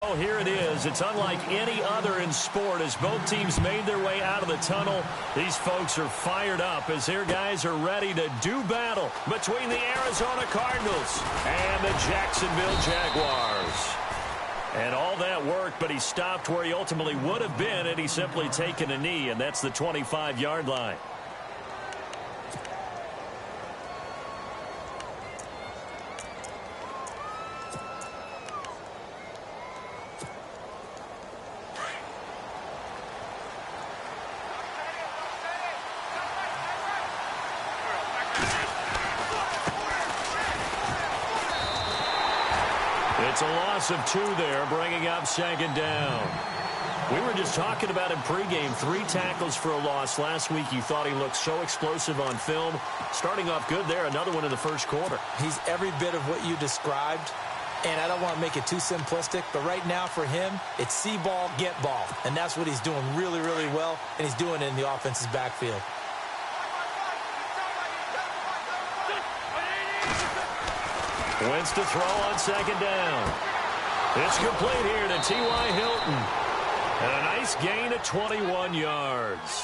So here it is. It's unlike any other in sport as both teams made their way out of the tunnel. These folks are fired up as their guys are ready to do battle between the Arizona Cardinals and the Jacksonville Jaguars. And all that worked, but he stopped where he ultimately would have been had he simply taken a knee, and that's the 25-yard line. It's a loss of 2 there, bringing up second down. We were just talking about him pregame. 3 tackles for a loss. Last week you thought he looked so explosive on film. Starting off good there, another one in the first quarter. He's every bit of what you described, and I don't want to make it too simplistic, but right now for him, it's see ball, get ball. And that's what he's doing really, really well, and he's doing it in the offense's backfield. Wentz to throw on second down. It's complete here to T.Y. Hilton. And a nice gain of 21 yards.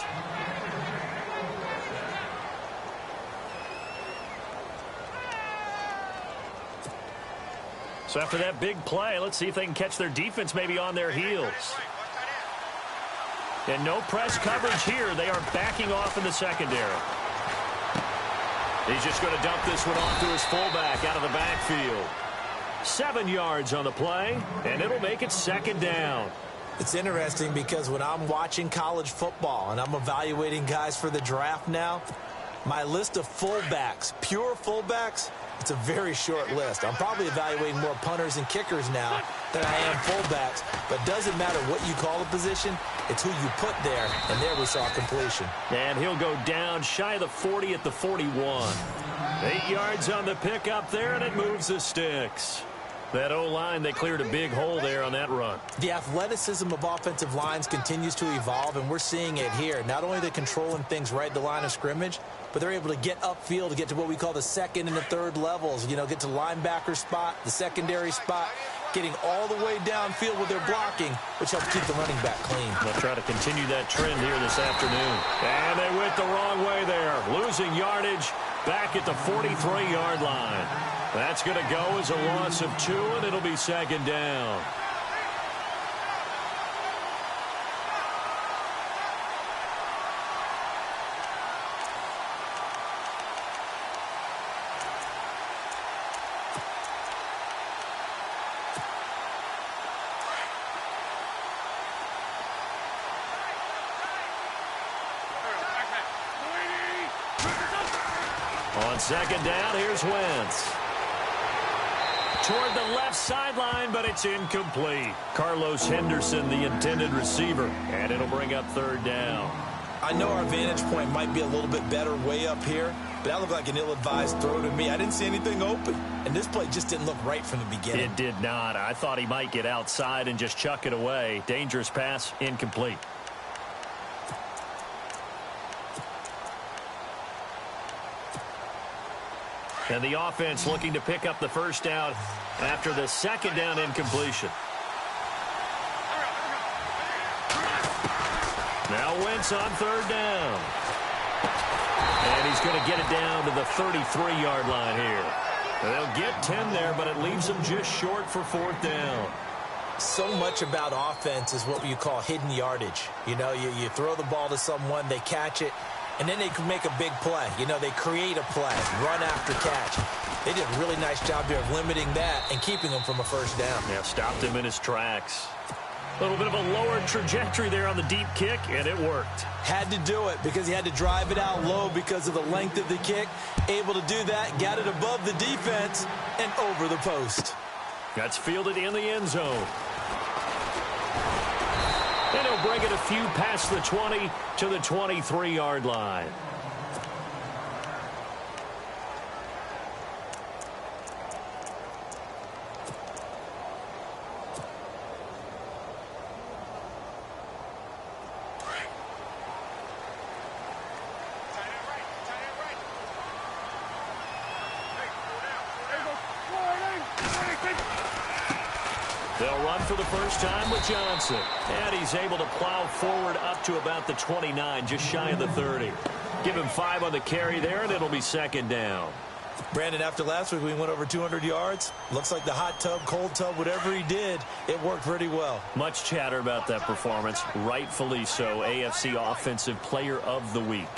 So after that big play, let's see if they can catch their defense maybe on their heels. And no press coverage here. They are backing off in the secondary. He's just going to dump this one off to his fullback out of the backfield. 7 yards on the play, and it'll make it second down. It's interesting because when I'm watching college football and I'm evaluating guys for the draft now, my list of fullbacks, pure fullbacks, it's a very short list. I'm probably evaluating more punters and kickers now than I am fullbacks, but doesn't matter what you call a position, it's who you put there, and there we saw completion. And he'll go down shy of the 40 at the 41. 8 yards on the pickup there, and it moves the sticks. That O-line, they cleared a big hole there on that run. The athleticism of offensive lines continues to evolve, and we're seeing it here. Not only are they controlling things right at the line of scrimmage, but they're able to get upfield to get to what we call the second and the third levels. You know, get to linebacker spot, the secondary spot, getting all the way downfield with their blocking, which helps keep the running back clean. They'll try to continue that trend here this afternoon. And they went the wrong way there, losing yardage back at the 43-yard line. That's going to go as a loss of 2, and it'll be second down. On second down, here's Wentz. Toward the left sideline, but it's incomplete. Carlos Henderson, the intended receiver, and it'll bring up third down. I know our vantage point might be a little bit better way up here, but that looked like an ill-advised throw to me. I didn't see anything open, and this play just didn't look right from the beginning. It did not. I thought he might get outside and just chuck it away. Dangerous pass, incomplete. And the offense looking to pick up the first down after the second down incompletion. Now Wentz on third down. And he's going to get it down to the 33-yard line here. They'll get 10 there, but it leaves them just short for fourth down. So much about offense is what you call hidden yardage. You know, you throw the ball to someone, they catch it, and then they can make a big play. You know, they create a play, run after catch. They did a really nice job here of limiting that and keeping him from a first down. Yeah, stopped him in his tracks. A little bit of a lower trajectory there on the deep kick, and it worked. Had to do it because he had to drive it out low because of the length of the kick. Able to do that, got it above the defense and over the post. That's fielded in the end zone. And he'll bring it a few past the 20 to the 23-yard line. They'll run for the first time with Johnson. And he's able to plow forward up to about the 29, just shy of the 30. Give him 5 on the carry there, and it'll be second down. Brandon, after last week, we went over 200 yards. Looks like the hot tub, cold tub, whatever he did, it worked pretty well. Much chatter about that performance. Rightfully so. AFC Offensive Player of the Week.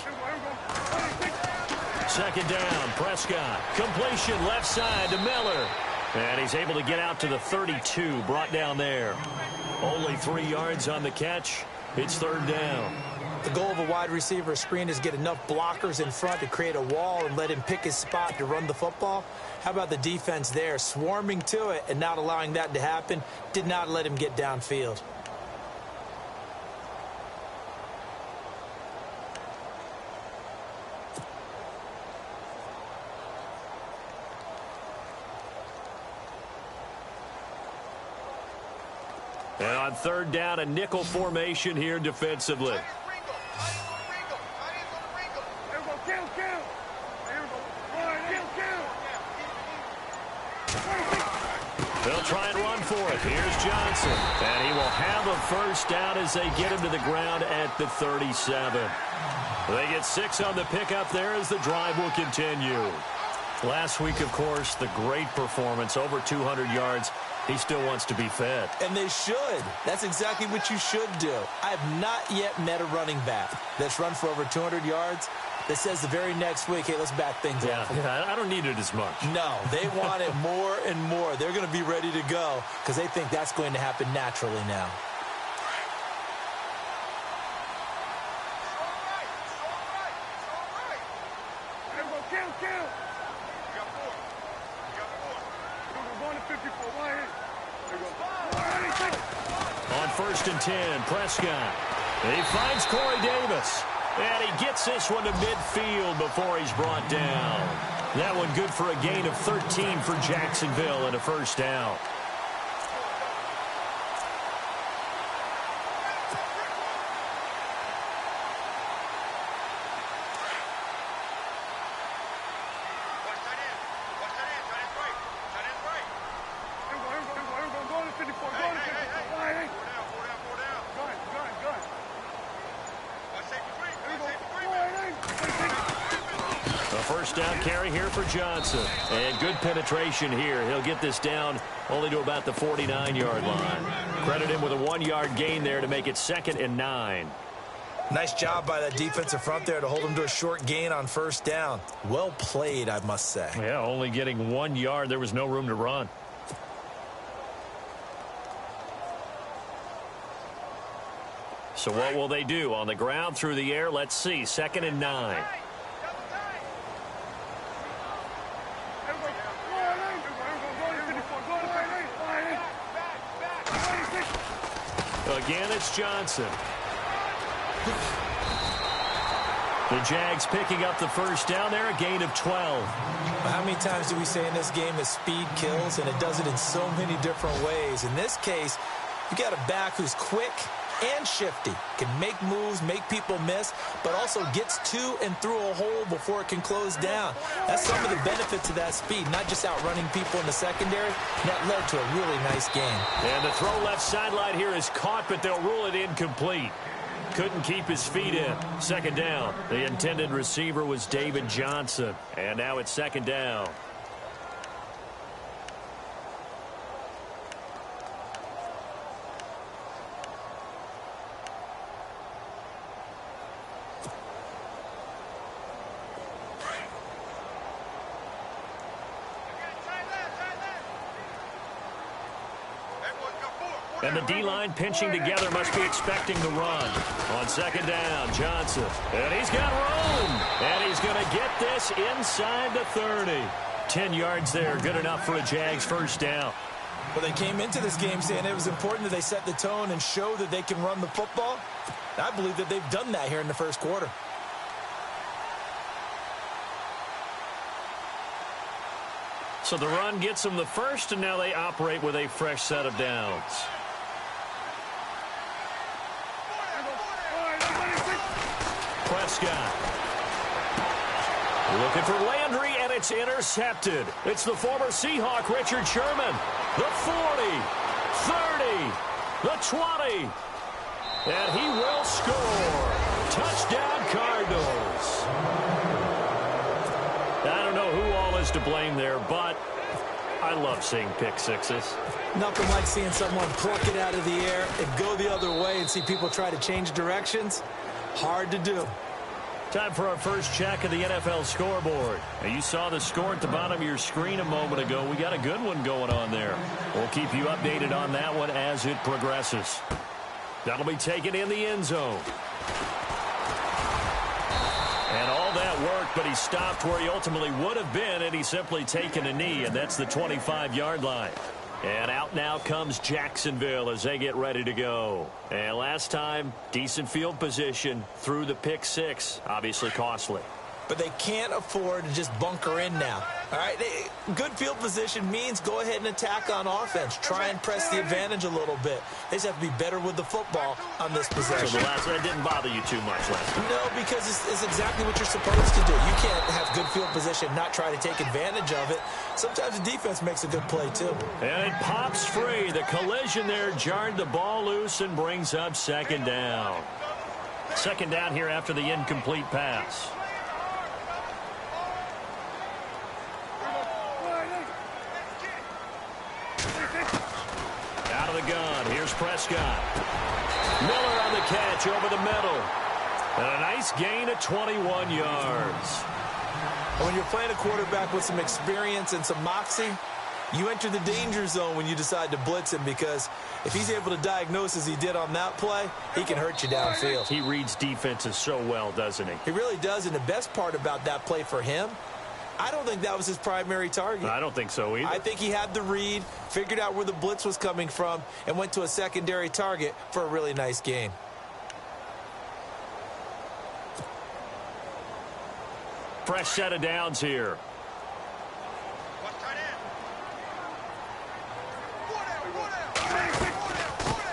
Second down, Prescott. Completion left side to Miller. And he's able to get out to the 32, brought down there. Only 3 yards on the catch. It's third down. The goal of a wide receiver screen is get enough blockers in front to create a wall and let him pick his spot to run the football. How about the defense there, swarming to it and not allowing that to happen? Did not let him get downfield. And on third down, a nickel formation here defensively. They'll try and run for it. Here's Johnson. And he will have a first down as they get him to the ground at the 37. They get 6 on the pickup there as the drive will continue. Last week, of course, the great performance, over 200 yards. He still wants to be fed. And they should. That's exactly what you should do. I have not yet met a running back that's run for over 200 yards that says the very next week, hey, let's back things up. Yeah, I don't need it as much. No, they want it more and more. They're going to be ready to go because they think that's going to happen naturally now. On first and 10, Prescott. He finds Corey Davis. And he gets this one to midfield before he's brought down. That one good for a gain of 13 for Jacksonville and a first down. Down carry here for Johnson. And good penetration here. He'll get this down only to about the 49-yard line. Credit him with a 1-yard gain there to make it 2nd and 9. Nice job by that defensive front there to hold him to a short gain on first down. Well played, I must say. Yeah, only getting 1 yard. There was no room to run. So what will they do? On the ground, through the air, let's see. 2nd and 9. Again, it's Johnson. The Jags picking up the first down there, a gain of 12. How many times do we say in this game that speed kills, and it does it in so many different ways? In this case, you got a back who's quick and shifty, can make moves, make people miss, but also gets to and through a hole before it can close down. That's some of the benefits of that speed, not just outrunning people in the secondary. That led to a really nice game. And the throw left sideline here is caught, but they'll rule it incomplete. Couldn't keep his feet in. 2nd down. The intended receiver was David Johnson. And now it's 2nd down. And the D-line pinching together must be expecting the run. On 2nd down, Johnson. And he's got room. And he's going to get this inside the 30. 10 yards there, good enough for a Jags first down. Well, they came into this game saying it was important that they set the tone and show that they can run the football. I believe that they've done that here in the first quarter. So the run gets them the first, and now they operate with a fresh set of downs. Prescott. Looking for Landry, and it's intercepted. It's the former Seahawk, Richard Sherman. The 40. 30, the 20, and he will score. Touchdown, Cardinals. I don't know who all is to blame there, but I love seeing pick sixes. Nothing like seeing someone pluck it out of the air and go the other way and see people try to change directions. Hard to do. Time for our first check of the NFL scoreboard. Now, you saw the score at the bottom of your screen a moment ago. We got a good one going on there. We'll keep you updated on that one as it progresses. That'll be taken in the end zone. And all that work, but he stopped where he ultimately would have been, and he's simply taken a knee, and that's the 25-yard line. And out now comes Jacksonville as they get ready to go. And last time, decent field position through the pick six. Obviously costly. But they can't afford to just bunker in now. All right, good field position means go ahead and attack on offense. Try and press the advantage a little bit. They just have to be better with the football on this possession. So the last one didn't bother you too much last time? No, because it's exactly what you're supposed to do. You can't have good field position, not try to take advantage of it. Sometimes the defense makes a good play, too. And it pops free. The collision there jarred the ball loose and brings up second down. Second down here after the incomplete pass. Out of the gun. Here's Prescott. Miller on the catch over the middle. And a nice gain of 21 yards. When you're playing a quarterback with some experience and some moxie, you enter the danger zone when you decide to blitz him, because if he's able to diagnose as he did on that play, he can hurt you downfield. He reads defenses so well, doesn't he? He really does, and the best part about that play for him, I don't think that was his primary target. I don't think so either. I think he had the read, figured out where the blitz was coming from, and went to a secondary target for a really nice gain. Fresh set of downs here.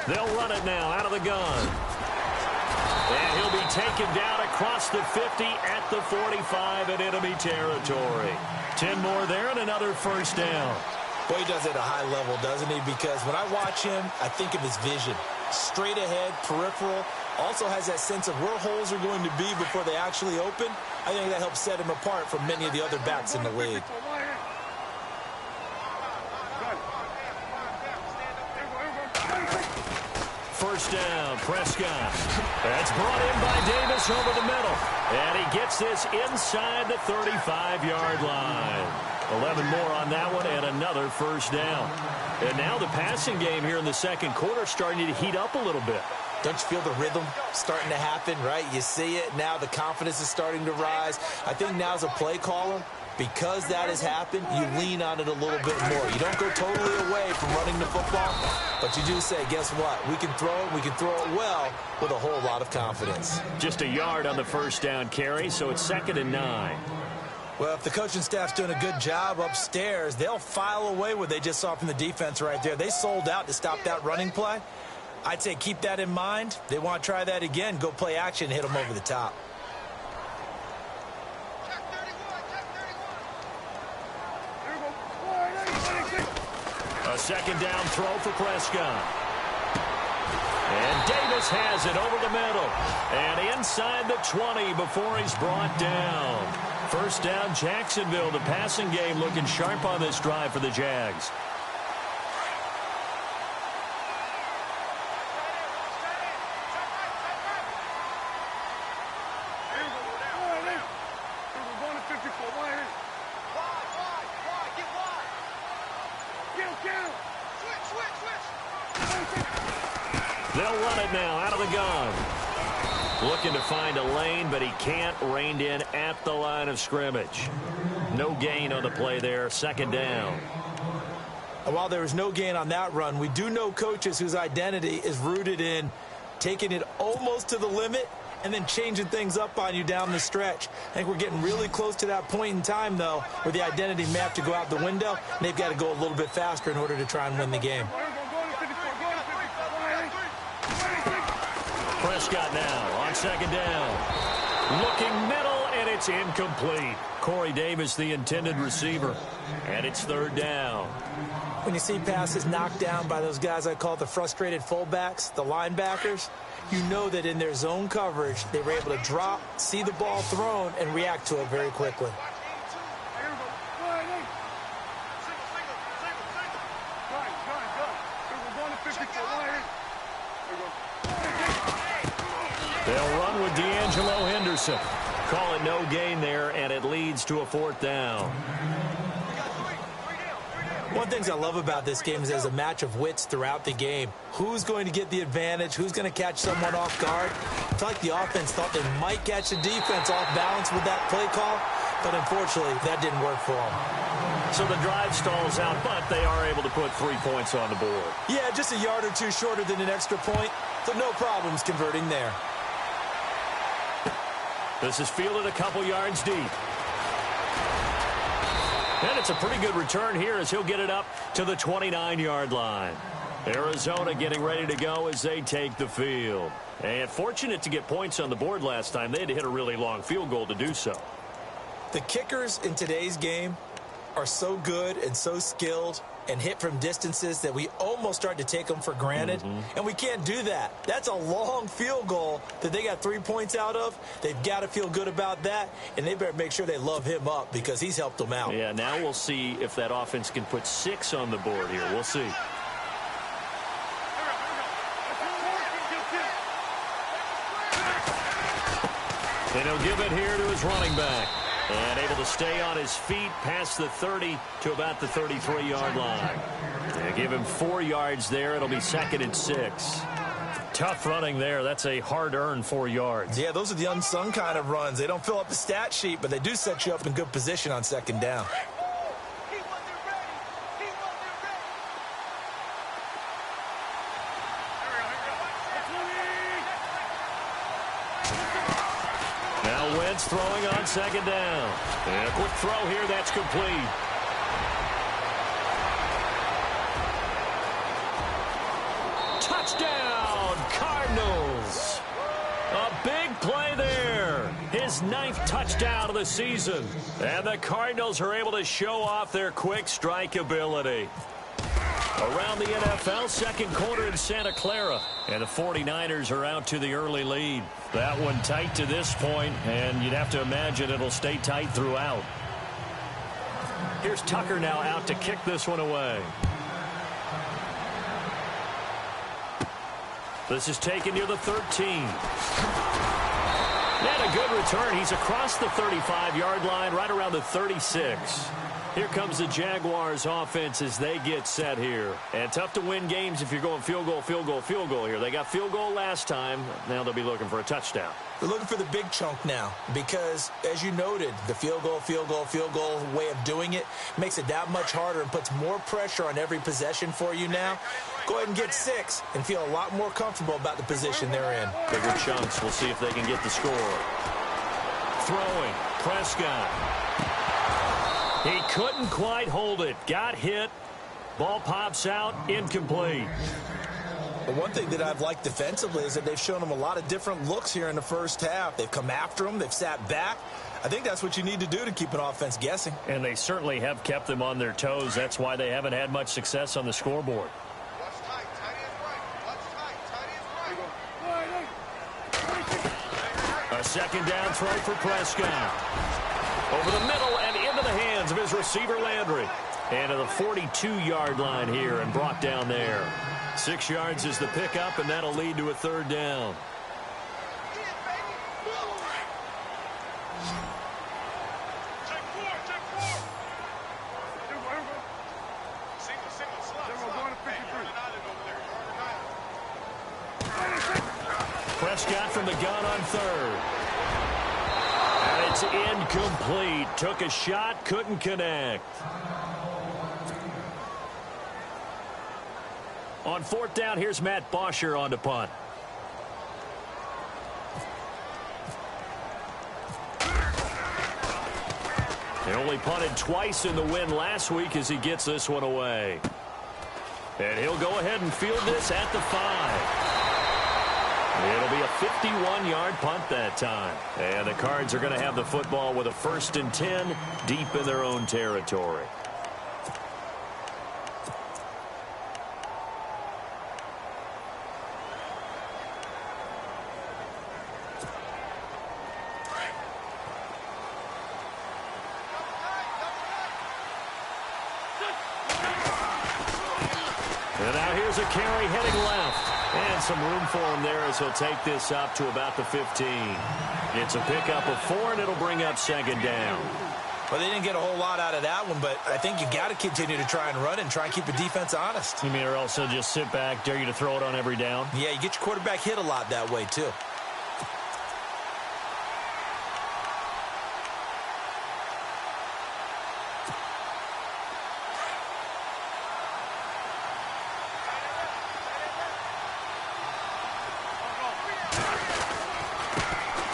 They'll run it now out of the gun. And he'll be taken down across the 50 at the 45 in enemy territory. 10 more there and another first down. Boy, he does it at a high level, doesn't he? Because when I watch him, I think of his vision. Straight ahead, peripheral. Also has that sense of where holes are going to be before they actually open. I think that helps set him apart from many of the other backs in the league. First down, Prescott. That's brought in by Davis over the middle. And he gets this inside the 35-yard line. 11 more on that one and another first down. And now the passing game here in the second quarter starting to heat up a little bit. Don't you feel the rhythm starting to happen, right? You see it. Now the confidence is starting to rise. I think now as a play caller, because that has happened, you lean on it a little bit more. You don't go totally away from running the football, but you do say, guess what? We can throw it. We can throw it well with a whole lot of confidence. Just a yard on the first down carry, so it's 2nd and 9. Well, if the coaching staff's doing a good job upstairs, they'll file away what they just saw from the defense right there. They sold out to stop that running play. I'd say keep that in mind. They want to try that again. Go play action, hit them over the top. A second down throw for Prescott. And Davis has it over the middle. And inside the 20 before he's brought down. First down, Jacksonville. The passing game looking sharp on this drive for the Jags. They'll run it now out of the gun. Looking to find a lane, but he can't. Reined in at the line of scrimmage. No gain on the play there. Second down. And while there was no gain on that run, we do know coaches whose identity is rooted in taking it almost to the limit and then changing things up on you down the stretch. I think we're getting really close to that point in time, though, where the identity may have to go out the window, and they've got to go a little bit faster in order to try and win the game. Prescott now on second down. Looking middle, and it's incomplete. Corey Davis, the intended receiver. And it's third down. When you see passes knocked down by those guys I call the frustrated fullbacks, the linebackers, you know that in their zone coverage, they were able to drop, see the ball thrown, and react to it very quickly. They'll run with D'Angelo Henderson. Call it no gain there, and it leads to a 4th down. One of the things I love about this game is there's a match of wits throughout the game. Who's going to get the advantage? Who's going to catch someone off guard? I feel like the offense thought they might catch the defense off balance with that play call, but unfortunately, that didn't work for them. So the drive stalls out, but they are able to put 3 points on the board. Yeah, just a yard or two shorter than an extra point, so no problems converting there. This is fielded a couple yards deep. And it's a pretty good return here as he'll get it up to the 29-yard line. Arizona getting ready to go as they take the field. And fortunate to get points on the board last time. They had to hit a really long field goal to do so. The kickers in today's game are so good and so skilled and hit from distances that we almost start to take them for granted. And we can't do that. That's a long field goal that they got 3 points out of. They've got to feel good about that, and they better make sure they love him up because he's helped them out. Yeah, now we'll see if that offense can put 6 on the board here. We'll see. And he'll give it here to his running back. And able to stay on his feet past the 30 to about the 33-yard line. They give him 4 yards there. It'll be 2nd and 6. Tough running there. That's a hard-earned 4 yards. Yeah, those are the unsung kind of runs. They don't fill up the stat sheet, but they do set you up in good position on 2nd down. Throwing on 2nd down. And a quick throw here. That's complete. Touchdown, Cardinals. A big play there. His 9th touchdown of the season. And the Cardinals are able to show off their quick strike ability. Around the NFL, 2nd quarter in Santa Clara. And the 49ers are out to the early lead. That one tight to this point, and you'd have to imagine it'll stay tight throughout. Here's Tucker now out to kick this one away. This is taken near the 13. And a good return. He's across the 35-yard line, right around the 36. Here comes the Jaguars offense as they get set here. And tough to win games if you're going field goal, field goal, field goal here. They got field goal last time. Now they'll be looking for a touchdown. They're looking for the big chunk now because, as you noted, the field goal, field goal, field goal way of doing it makes it that much harder and puts more pressure on every possession for you now. Go ahead and get 6 and feel a lot more comfortable about the position they're in. Bigger chunks. We'll see if they can get the score. Throwing. Prescott. He couldn't quite hold it. Got hit. Ball pops out. Incomplete. But one thing that I've liked defensively is that they've shown them a lot of different looks here in the first half. They've come after them. They've sat back. I think that's what you need to do to keep an offense guessing. And they certainly have kept them on their toes. That's why they haven't had much success on the scoreboard. A 2nd down throw for Prescott. Over the middle and into the hands of his receiver, Landry. And to the 42-yard line here and brought down there. 6 yards is the pickup, and that'll lead to a 3rd down. Prescott from the gun on 3rd. And it's incomplete. Took a shot, couldn't connect. On 4th down, here's Matt Bosher on to punt. He only punted twice in the win last week as he gets this one away. And he'll go ahead and field this at the 5. It'll be a 51-yard punt that time. And the Cards are going to have the football with a 1st and 10 deep in their own territory. here's a carry heading left. And some room for him there as he'll take this up to about the 15. It's a pickup of 4, and it'll bring up second down. Well, they didn't get a whole lot out of that one, but I think you got to continue to try and run and try and keep the defense honest. You mean or else he'll just sit back, dare you to throw it on every down? Yeah, you get your quarterback hit a lot that way, too.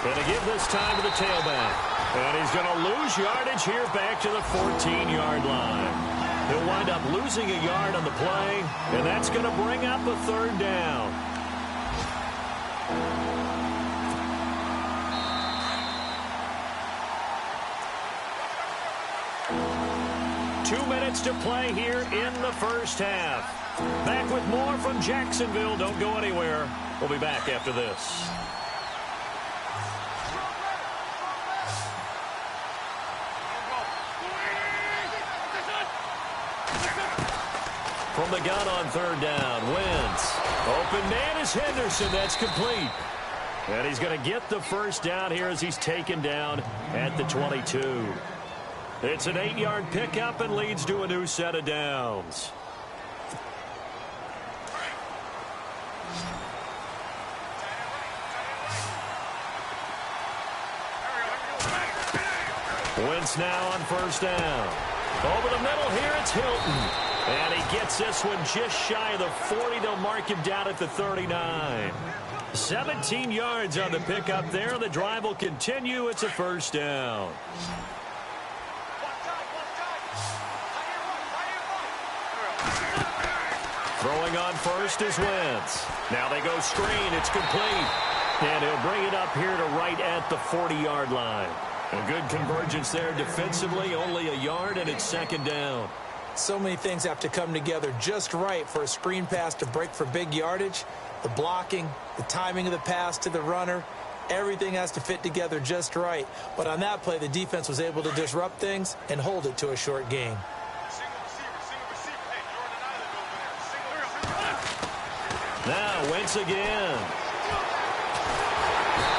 Going to give this time to the tailback. And he's going to lose yardage here back to the 14-yard line. He'll wind up losing a yard on the play, and that's going to bring up a third down. Two minutes to play here in the first half. Back with more from Jacksonville. Don't go anywhere. We'll be back after this. From the gun on third down, Wentz. Open man is Henderson. That's complete. And he's going to get the first down here as he's taken down at the 22. It's an 8-yard pickup and leads to a new set of downs. Wentz now on first down. Over the middle here, it's Hilton. And he gets this one just shy of the 40. They'll mark him down at the 39. 17 yards on the pickup there. The drive will continue. It's a first down. Throwing on first is Wentz. Now they go screen. It's complete. And he'll bring it up here to right at the 40-yard line. A good convergence there defensively. Only a yard, and it's second down. So many things have to come together just right for a screen pass to break for big yardage. The blocking, the timing of the pass to the runner, everything has to fit together just right. But on that play, the defense was able to disrupt things and hold it to a short gain. Now Wentz again.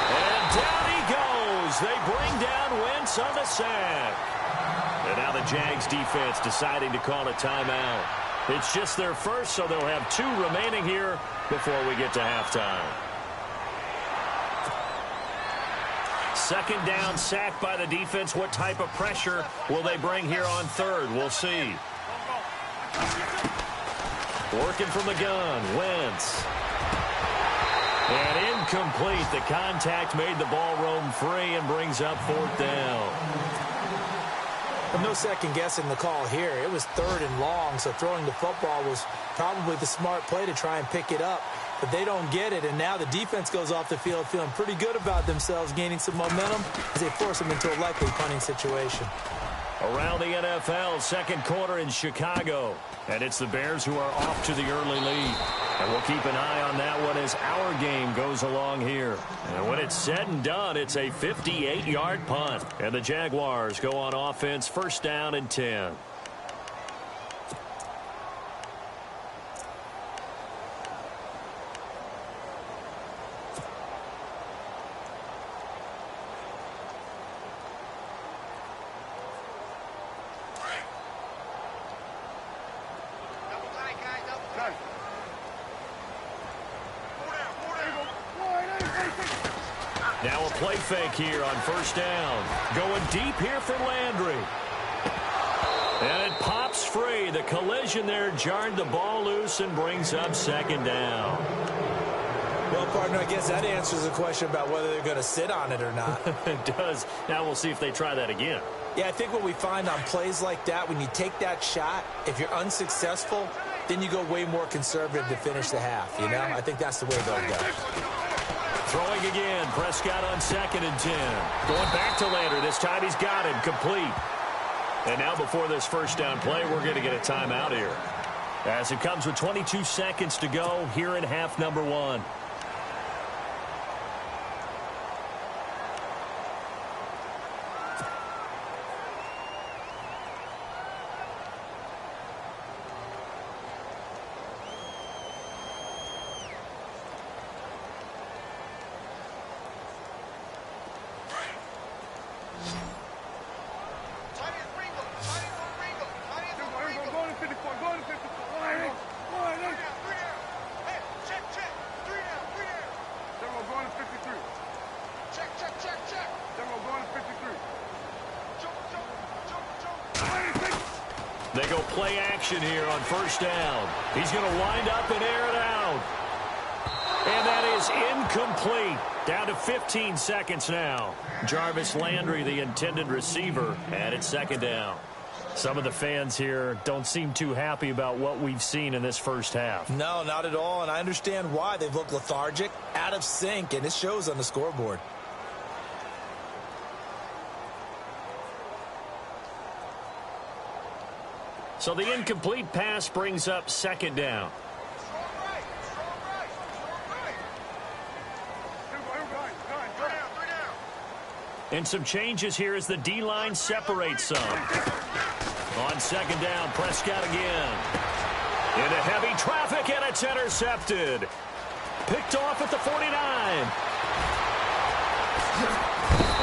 And down he goes. They bring down Wentz on the sack. And now the Jags defense deciding to call a timeout. It's just their first, so they'll have 2 remaining here before we get to halftime. Second down, sack by the defense. What type of pressure will they bring here on third? We'll see. Working from the gun, Wentz. And incomplete. The contact made the ball roam free and brings up fourth down. Well, no second guessing the call here. It was third and long, so throwing the football was probably the smart play to try and pick it up. But they don't get it, and now the defense goes off the field feeling pretty good about themselves, gaining some momentum as they force them into a likely punting situation. Around the NFL, second quarter in Chicago. And it's the Bears who are off to the early lead. And we'll keep an eye on that one as our game goes along here. And when it's said and done, it's a 58-yard punt. And the Jaguars go on offense, first down and 10. Now a play fake here on first down. Going deep here for Landry. And it pops free. The collision there jarred the ball loose and brings up second down. Well, partner, I guess that answers the question about whether they're going to sit on it or not. It does. Now we'll see if they try that again. Yeah, I think what we find on plays like that, when you take that shot, if you're unsuccessful, then you go way more conservative to finish the half, you know? I think that's the way they'll go. Throwing again. Prescott on second and 10. Going back to Landry. This time he's got him. Complete. And now before this first down play, we're going to get a timeout here. As it comes with 22 seconds to go here in half number 1. They go play action here on first down. He's going to wind up and air it out. And that is incomplete. Down to 15 seconds now. Jarvis Landry, the intended receiver, and it's second down. Some of the fans here don't seem too happy about what we've seen in this first half. No, not at all, and I understand why. They've looked lethargic, out of sync, and it shows on the scoreboard. So the incomplete pass brings up second down. And some changes here as the D-line separates some. On second down, Prescott again. Into heavy traffic, and it's intercepted. Picked off at the 49.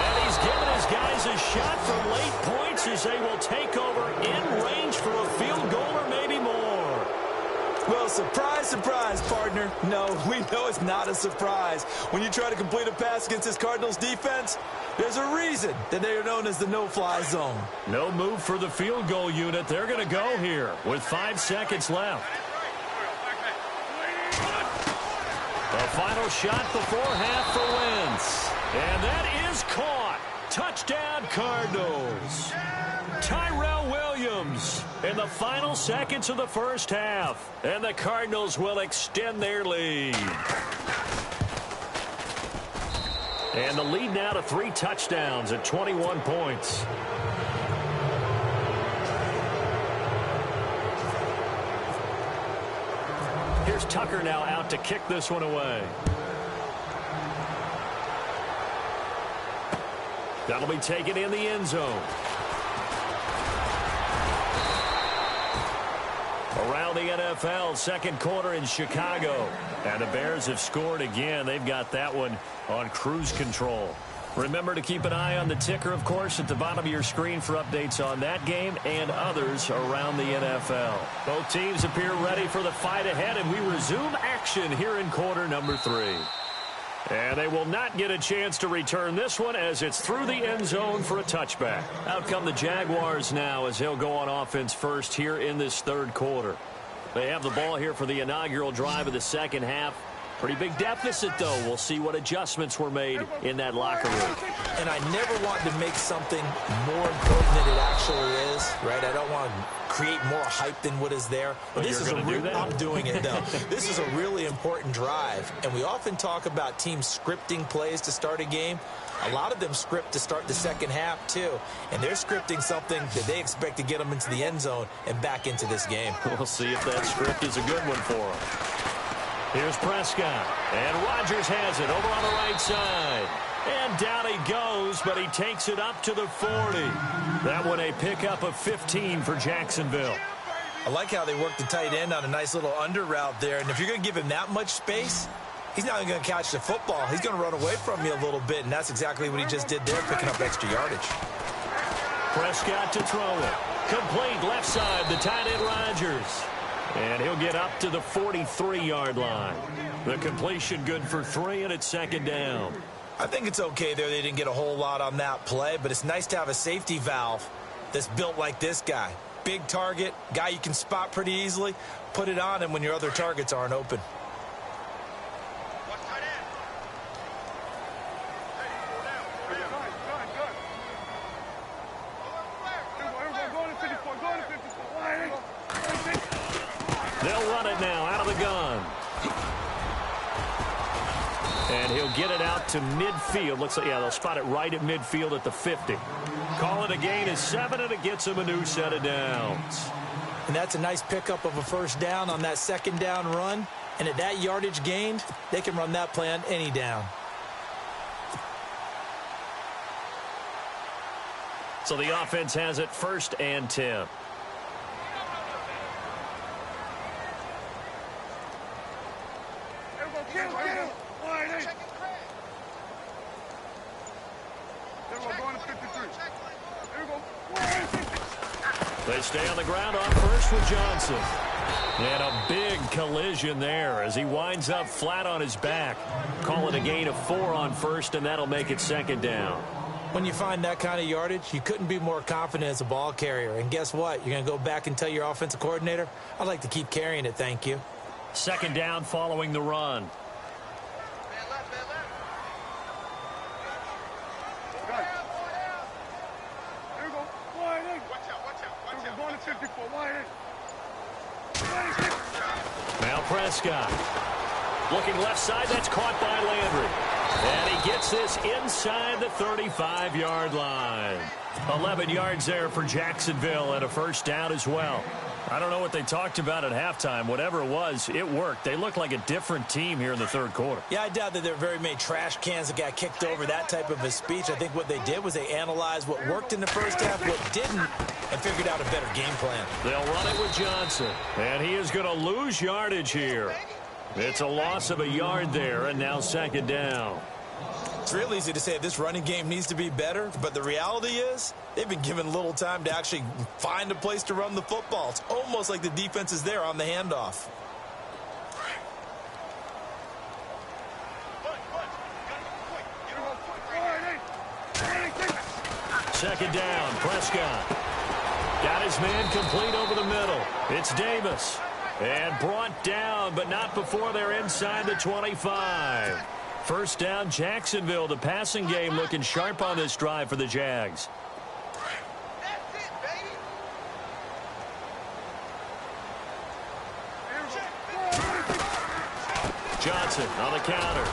And he's given his guys a shot for late points as they will take over in range for a field goal or maybe more. Well, surprise, surprise, partner. No, we know it's not a surprise. When you try to complete a pass against this Cardinals defense, there's a reason that they are known as the no-fly zone. No move for the field goal unit. They're going to go here with 5 seconds left. A final shot before half for Wentz. And that is caught. Touchdown, Cardinals. Tyrell Williams in the final seconds of the first half. And the Cardinals will extend their lead. And the lead now to 3 touchdowns at 21 points. Here's Tucker now out to kick this one away. That'll be taken in the end zone. Around the NFL, second quarter in Chicago. And the Bears have scored again. They've got that one on cruise control. Remember to keep an eye on the ticker, of course, at the bottom of your screen for updates on that game and others around the NFL. Both teams appear ready for the fight ahead, and we resume action here in quarter number 3. And they will not get a chance to return this one as it's through the end zone for a touchback. Out come the Jaguars now as they'll go on offense first here in this third quarter. They have the ball here for the inaugural drive of the second half. Pretty big deficit, though. We'll see what adjustments were made in that locker room. And I never want to make something more important than it actually is, right? I don't want to create more hype than what is there. But this is I'm doing it, though. This is a really important drive. And we often talk about teams scripting plays to start a game. A lot of them script to start the second half, too. And they're scripting something that they expect to get them into the end zone and back into this game. We'll see if that script is a good one for them. Here's Prescott, and Rodgers has it over on the right side. And down he goes, but he takes it up to the 40. That one a pickup of 15 for Jacksonville. I like how they work the tight end on a nice little under route there. And if you're going to give him that much space, he's not even going to catch the football. He's going to run away from you a little bit, and that's exactly what he just did there, picking up extra yardage. Prescott to throw it. Complete left side, the tight end Rodgers. And he'll get up to the 43-yard line. The completion good for 3, and it's second down. I think it's okay there. They didn't get a whole lot on that play, but it's nice to have a safety valve that's built like this guy. Big target, guy you can spot pretty easily. Put it on him when your other targets aren't open. They'll run it now out of the gun. And he'll get it out to midfield. Looks like, yeah, they'll spot it right at midfield at the 50. Call it a gain of 7, and it gets him a new set of downs. And that's a nice pickup of a first down on that second down run. And at that yardage gained, they can run that play on any down. So the offense has it 1st and 10. They stay on the ground on first with Johnson. And a big collision there as he winds up flat on his back. Call it a gain of 4 on first, and that'll make it second down. When you find that kind of yardage, you couldn't be more confident as a ball carrier. And guess what? You're going to go back and tell your offensive coordinator, I'd like to keep carrying it, thank you. Second down following the run. Now Prescott. Looking left side, that's caught by Landry. And he gets this inside the 35-yard line. 11 yards there for Jacksonville and a first down as well. I don't know what they talked about at halftime. Whatever it was, it worked. They looked like a different team here in the third quarter. Yeah, I doubt that there were very many trash cans that got kicked over, that type of a speech. I think what they did was they analyzed what worked in the first half, what didn't, and figured out a better game plan. They'll run it with Johnson. And he is going to lose yardage here. It's a loss of a yard there, and now second down. It's real easy to say this running game needs to be better, but the reality is they've been given little time to actually find a place to run the football. It's almost like the defense is there on the handoff. Second down, Prescott. Got his man complete over the middle. It's Davis. And brought down, but not before they're inside the 25. First down, Jacksonville. The passing game looking sharp on this drive for the Jags. That's it, baby. Johnson on the counter.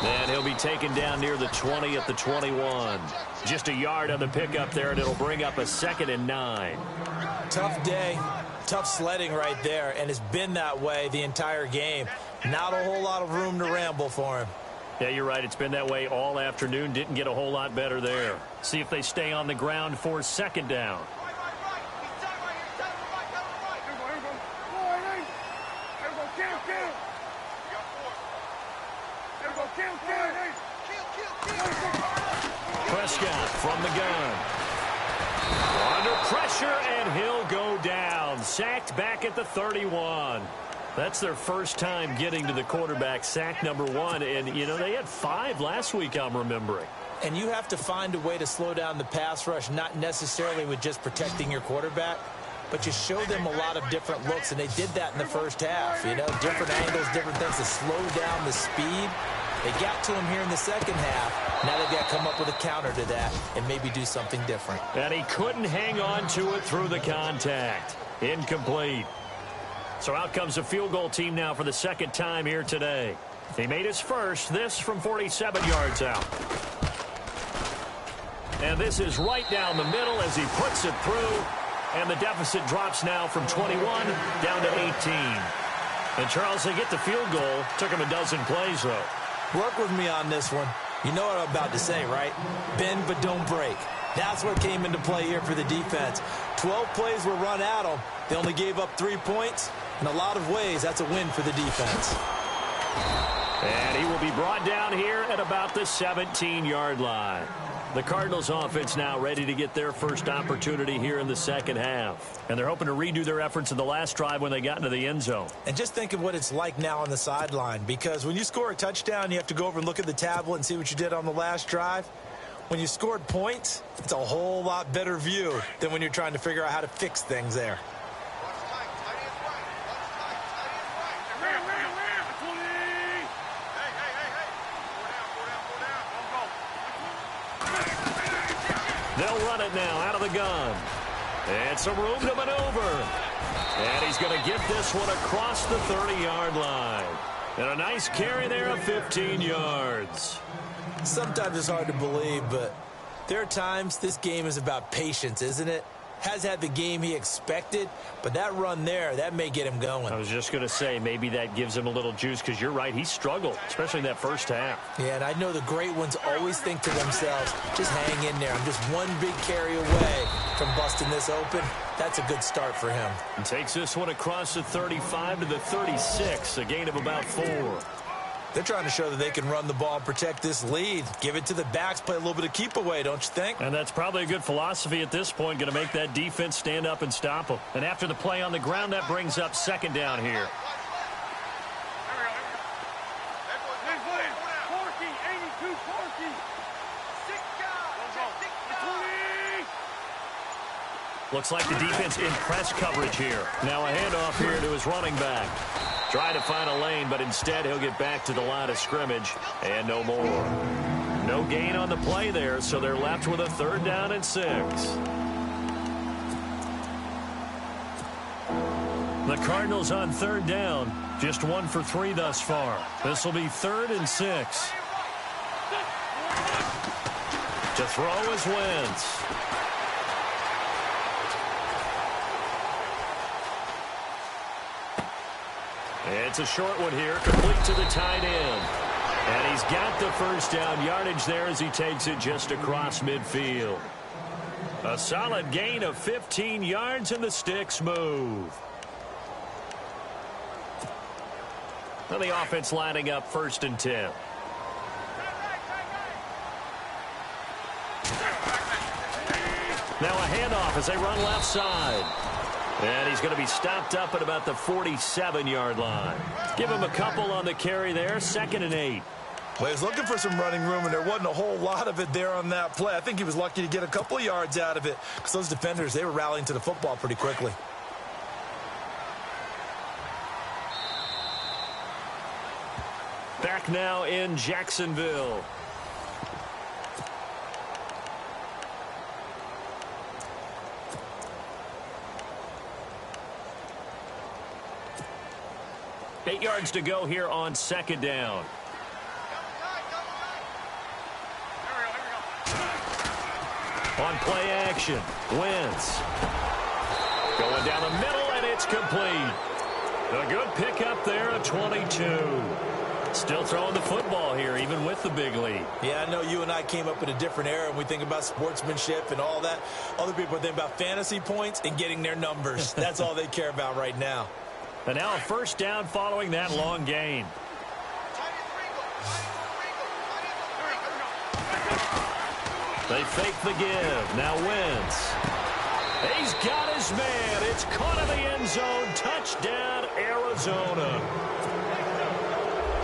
And he'll be taken down near the 20 at the 21. Just a yard on the pickup there, and it'll bring up a 2nd and 9. Tough day. Tough sledding right there, and it's been that way the entire game. Not a whole lot of room to ramble for him. Yeah, you're right. It's been that way all afternoon. Didn't get a whole lot better there. See if they stay on the ground for second down. Prescott from the gun. Under pressure, and he'll go down. Sacked back at the 31. That's their first time getting to the quarterback, sack number 1. And, you know, they had 5 last week, I'm remembering. And you have to find a way to slow down the pass rush, not necessarily with just protecting your quarterback, but you show them a lot of different looks, and they did that in the first half. You know, different angles, different things to slow down the speed. They got to him here in the second half. Now they've got to come up with a counter to that and maybe do something different. And he couldn't hang on to it through the contact. Incomplete. So out comes the field goal team now for the second time here today. He made his first, this from 47 yards out. And this is right down the middle as he puts it through. And the deficit drops now from 21 down to 18. And, Charles, they get the field goal. Took him a dozen plays, though. Work with me on this one. You know what I'm about to say, right? Bend but don't break. That's what came into play here for the defense. 12 plays were run at them. They only gave up 3 points. In a lot of ways, that's a win for the defense. And he will be brought down here at about the 17-yard line. The Cardinals offense now ready to get their first opportunity here in the second half. And they're hoping to redo their efforts in the last drive when they got into the end zone. And just think of what it's like now on the sideline, because when you score a touchdown, you have to go over and look at the tablet and see what you did on the last drive. When you scored points, it's a whole lot better view than when you're trying to figure out how to fix things there. They'll run it now out of the gun. And some room to maneuver. And he's going to get this one across the 30-yard line. And a nice carry there of 15 yards. Sometimes it's hard to believe, but there are times this game is about patience, isn't it? Has had the game he expected, but that run there, that may get him going. I was just going to say, maybe that gives him a little juice, because you're right, he struggled, especially in that first half. Yeah, and I know the great ones always think to themselves, just hang in there. I'm just one big carry away from busting this open. That's a good start for him. And takes this one across the 35 to the 36, a gain of about 4. They're trying to show that they can run the ball and protect this lead. Give it to the backs, play a little bit of keep away, don't you think? And that's probably a good philosophy at this point, going to make that defense stand up and stop them. And after the play on the ground, that brings up second down here. Looks like the defense in press coverage here. Now a handoff here to his running back. Trying to find a lane, but instead he'll get back to the line of scrimmage and no more. No gain on the play there, so they're left with a 3rd down and 6. The Cardinals on 3rd down, just 1 for 3 thus far. This will be 3rd and 6. To throw is Wentz. It's a short one here, complete to the tight end. And he's got the 1st down yardage there as he takes it just across midfield. A solid gain of 15 yards, and the sticks move. And the offense lining up 1st and 10. Now a handoff as they run left side. And he's going to be stopped up at about the 47-yard line. Give him a couple on the carry there, 2nd and 8. Well, he was looking for some running room, and there wasn't a whole lot of it there on that play. I think he was lucky to get a couple of yards out of it because those defenders, they were rallying to the football pretty quickly. Back now in Jacksonville. Eight yards to go here on 2nd down. On play action, Wentz. Going down the middle, and it's complete. A good pickup there, a 22. Still throwing the football here, even with the big lead. Yeah, I know you and I came up in a different era, and we think about sportsmanship and all that. Other people think about fantasy points and getting their numbers. That's all they care about right now. And now a 1st down following that long gain. They fake the give. Now Wentz. He's got his man. It's caught in the end zone. Touchdown, Arizona.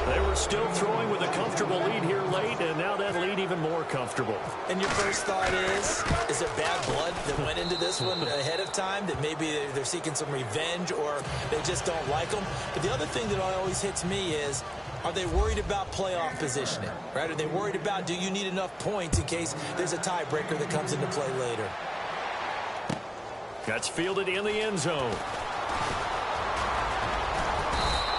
They were still throwing with a comfortable lead here late, and now that lead even more comfortable. And your first thought is it bad blood that went into this one ahead of time, that maybe they're seeking some revenge or they just don't like them? But the other thing that always hits me is, are they worried about playoff positioning, right? Are they worried about, do you need enough points in case there's a tiebreaker that comes into play later? That's fielded in the end zone.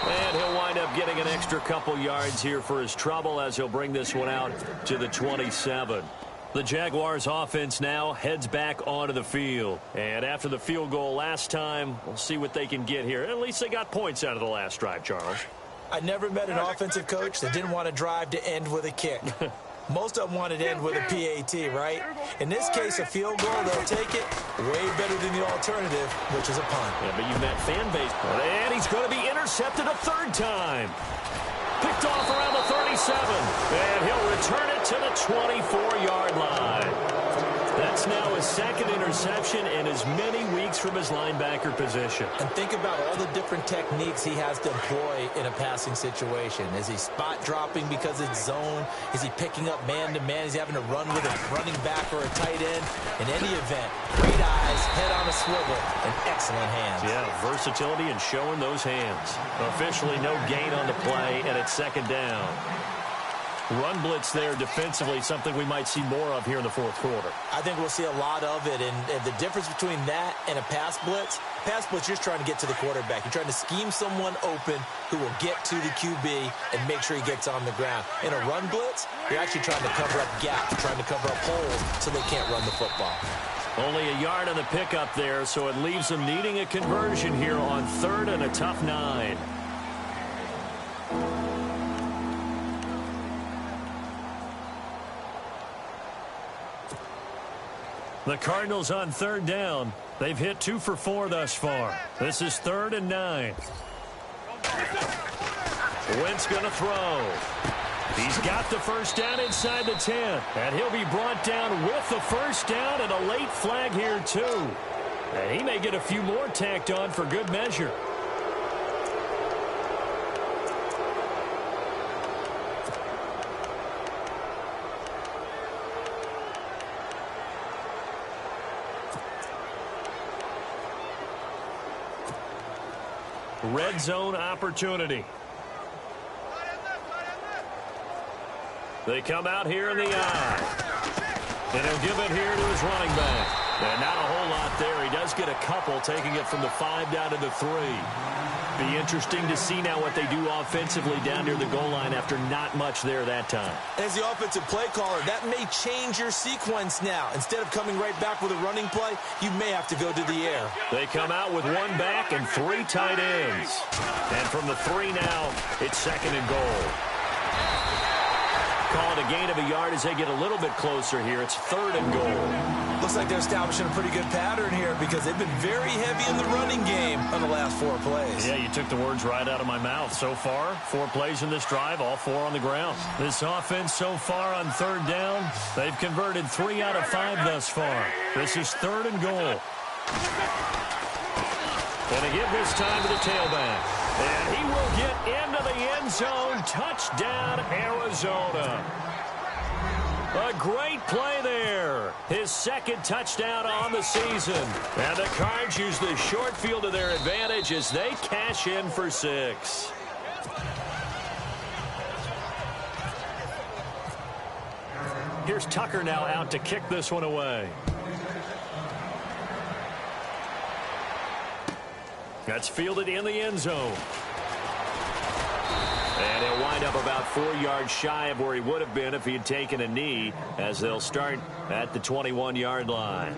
And he'll wind up getting an extra couple yards here for his trouble as he'll bring this one out to the 27. The Jaguars offense now heads back onto the field. And after the field goal last time, we'll see what they can get here. At least they got points out of the last drive, Charles. I never met an offensive coach that didn't want to drive to end with a kick. Most of them wanted to end with a PAT, right? In this case, a field goal, they'll take it way better than the alternative, which is a punt. Yeah, but you've met fan base. And he's going to be intercepted a 3rd time. Picked off around the 37. And he'll return it to the 24-yard line. That's now his 2nd interception in as many weeks from his linebacker position. And think about all the different techniques he has to employ in a passing situation. Is he spot dropping because it's zone? Is he picking up man-to-man? Is he having to run with a running back or a tight end? In any event, great eyes, head on a swivel, and excellent hands. Yeah, versatility and showing those hands. Officially no gain on the play, and it's 2nd down. Run blitz there defensively, something we might see more of here in the 4th quarter. I think we'll see a lot of it, and the difference between that and a pass blitz, you're just trying to get to the quarterback. You're trying to scheme someone open who will get to the QB and make sure he gets on the ground. In a run blitz, you're actually trying to cover up gaps, trying to cover up holes so they can't run the football. Only a yard on the pickup there, so it leaves them needing a conversion here on 3rd and a tough 9. The Cardinals on 3rd down. They've hit 2 for 4 thus far. This is 3rd and 9. Wentz going to throw. He's got the 1st down inside the 10. And he'll be brought down with the 1st down and a late flag here too. And he may get a few more tacked on for good measure. red zone opportunity. They come out here in the eye. And he'll give it here to his running back. And not a whole lot there. He does get a couple, taking it from the 5 down to the 3. Be interesting to see now what they do offensively down near the goal line after not much there that time. As the offensive play caller, that may change your sequence now. Instead of coming right back with a running play, you may have to go to the air. They come out with 1 back and 3 tight ends. And from the 3 now, it's 2nd and goal. Call it a gain of a yard as they get a little bit closer here. It's 3rd and goal. Looks like they're establishing a pretty good pattern here because they've been very heavy in the running game on the last 4 plays. Yeah, you took the words right out of my mouth. So far, 4 plays in this drive, all 4 on the ground. This offense so far on 3rd down, they've converted 3 out of 5 thus far. This is 3rd and goal. And they give this time to the tailback. And he will get into the end zone. Touchdown, Arizona. A great play there. His 2nd touchdown on the season. And the Cards use the short field to their advantage as they cash in for 6. Here's Tucker now out to kick this one away. That's fielded in the end zone. And he'll wind up about 4 yards shy of where he would have been if he had taken a knee, as they'll start at the 21-yard line.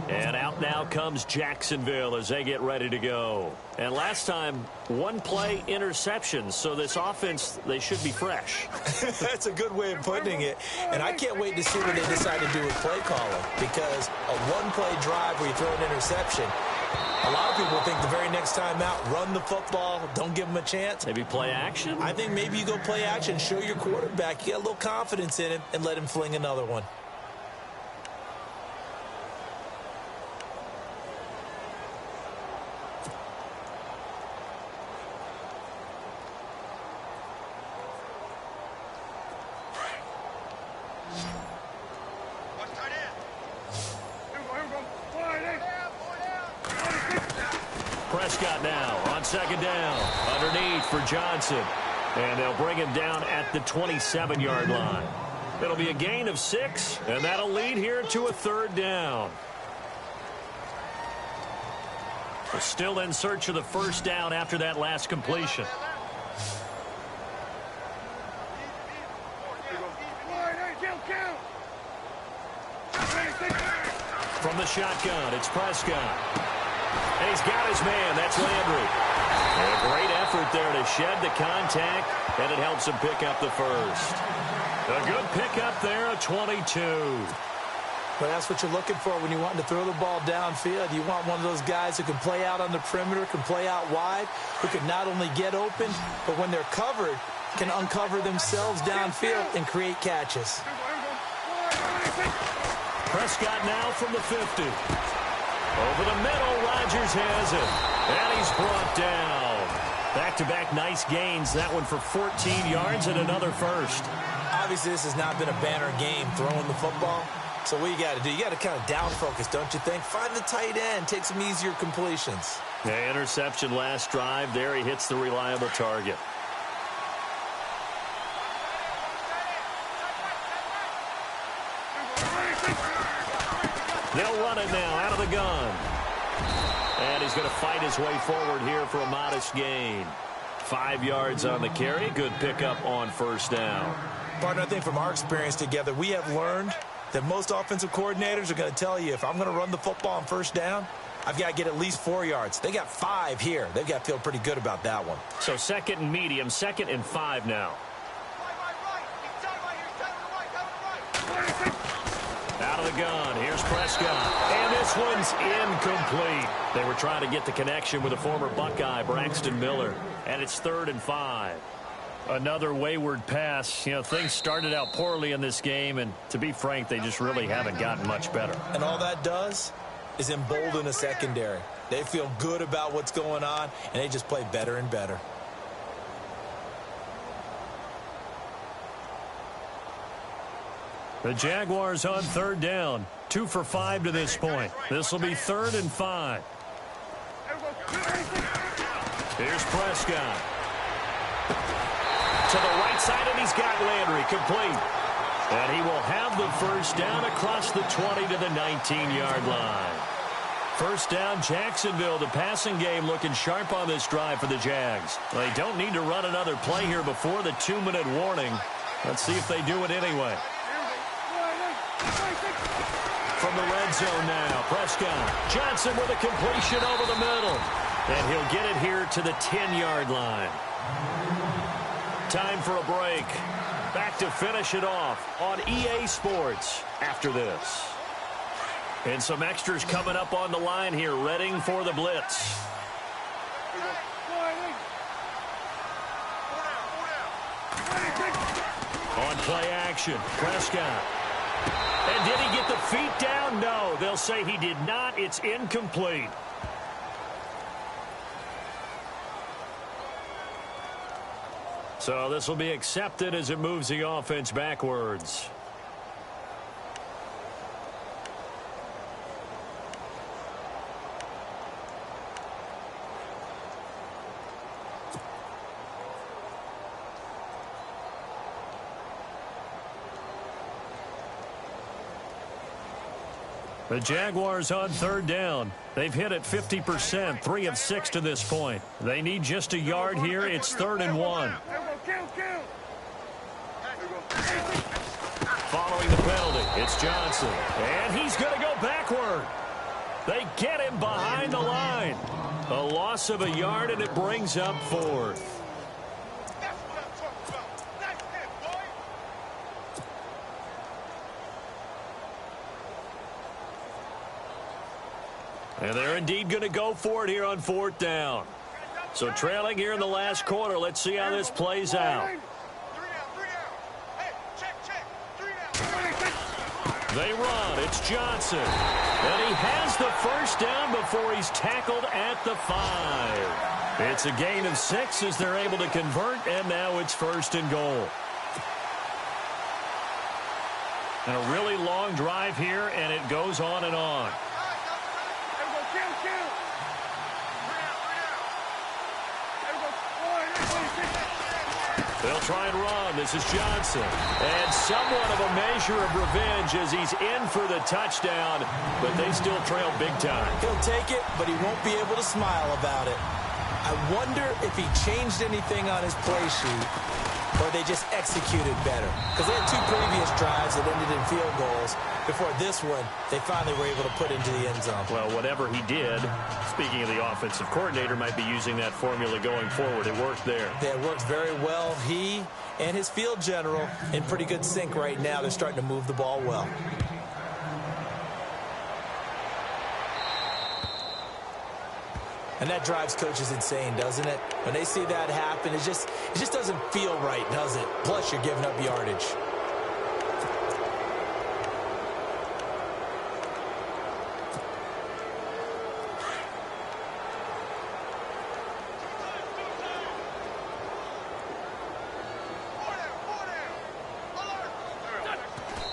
And out now comes Jacksonville as they get ready to go. And last time, 1 play interception. So this offense, they should be fresh. That's a good way of putting it. And I can't wait to see what they decide to do with play calling. Because a 1-play drive where you throw an interception, a lot of people think the very next time out, run the football, don't give them a chance. Maybe play action? I think maybe you go play action, show your quarterback, you get a little confidence in him, and let him fling another one. Prescott now on 2nd down. Underneath for Johnson. And they'll bring him down at the 27-yard line. It'll be a gain of 6, and that'll lead here to a 3rd down. We're still in search of the 1st down after that last completion. From the shotgun, it's Prescott. And he's got his man. That's Landry. And a great effort there to shed the contact, and it helps him pick up the 1st. A good pickup there, a 22. But that's what you're looking for when you want to throw the ball downfield. You want one of those guys who can play out on the perimeter, can play out wide, who can not only get open, but when they're covered, can uncover themselves downfield and create catches. Prescott now from the 50. Over the middle, Rodgers has it. And he's brought down. Back-to-back nice gains. That one for 14 yards and another 1st. Obviously, this has not been a banner game throwing the football. So what you got to do, you got to kind of down focus, don't you think? Find the tight end, take some easier completions. The interception last drive. There he hits the reliable target. They'll run it now out of the gun. And he's going to fight his way forward here for a modest gain. 5 yards on the carry. Good pickup on 1st down. Partner, I think from our experience together, we have learned that most offensive coordinators are going to tell you, if I'm going to run the football on 1st down, I've got to get at least 4 yards. They got 5 here. They've got to feel pretty good about that one. So 2nd and medium, 2nd and 5 now. Out of the gun. Here's Prescott. And this one's incomplete. They were trying to get the connection with a former Buckeye, Braxton Miller. And it's 3rd and 5. Another wayward pass. You know, things started out poorly in this game, and to be frank, they just really haven't gotten much better. And all that does is embolden a secondary. They feel good about what's going on, and they just play better and better. The Jaguars on 3rd down. 2 for 5 to this point. This will be 3rd and 5. Here's Prescott. To the right side, and he's got Landry complete. And he will have the first down across the 20 to the 19-yard line. First down, Jacksonville. The passing game looking sharp on this drive for the Jags. They don't need to run another play here before the 2-minute warning. Let's see if they do it anyway. From the red zone now, Prescott. Johnson with a completion over the middle. And he'll get it here to the 10-yard line. Time for a break. Back to finish it off on EA Sports after this. And some extras coming up on the line here, readying for the blitz. On play action, Prescott. And did he get the feet down? No, they'll say he did not. It's incomplete. So this will be accepted as it moves the offense backwards. The Jaguars on third down. They've hit it 50%, 3 of 6 to this point. They need just a yard here. It's 3rd and 1. Following the penalty, it's Johnson. And he's going to go backward. They get him behind the line. A loss of a yard, and it brings up 4th. And they're indeed going to go for it here on 4th down. So trailing here in the last quarter. Let's see how this plays out. They run. It's Johnson. And he has the first down before he's tackled at the 5. It's a gain of 6 as they're able to convert, and now it's 1st and goal. And a really long drive here, and it goes on and on. They'll try and run. This is Johnson. And somewhat of a measure of revenge as he's in for the touchdown, but they still trail big time. He'll take it, but he won't be able to smile about it. I wonder if he changed anything on his play sheet or they just executed better. Because they had 2 previous drives that ended in field goals. Before this one, they finally were able to put into the end zone. Well, whatever he did, speaking of the offensive coordinator, might be using that formula going forward. It worked there. Yeah, it worked very well. He and his field general in pretty good sync right now. They're starting to move the ball well. And that drives coaches insane, doesn't it? When they see that happen, it just doesn't feel right, does it? Plus, you're giving up yardage.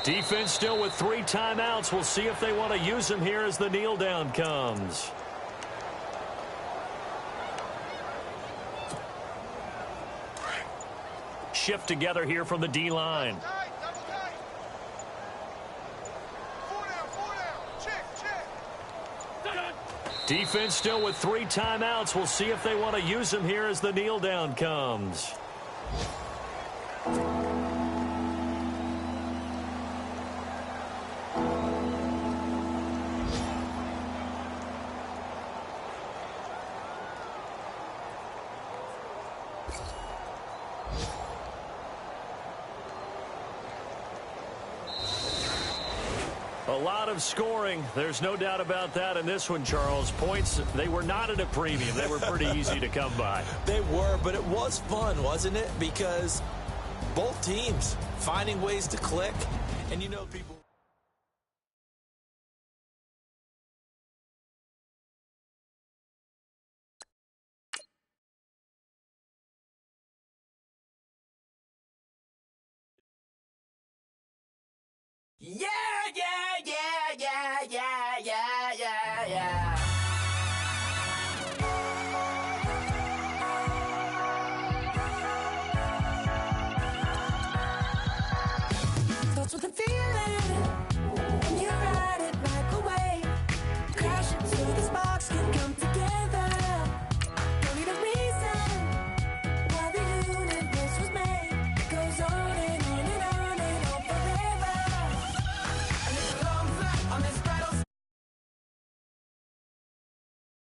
Defense still with 3 timeouts. We'll see if they want to use them here as the kneel down comes. Shift together here from the D-line. Defense still with 3 timeouts. We'll see if they want to use them here as the kneel down comes. A lot of scoring. There's no doubt about that in this one, Charles. Points, they were not at a premium. They were pretty easy to come by. They were, but it was fun, wasn't it? Because both teams finding ways to click, and you know people... Yeah!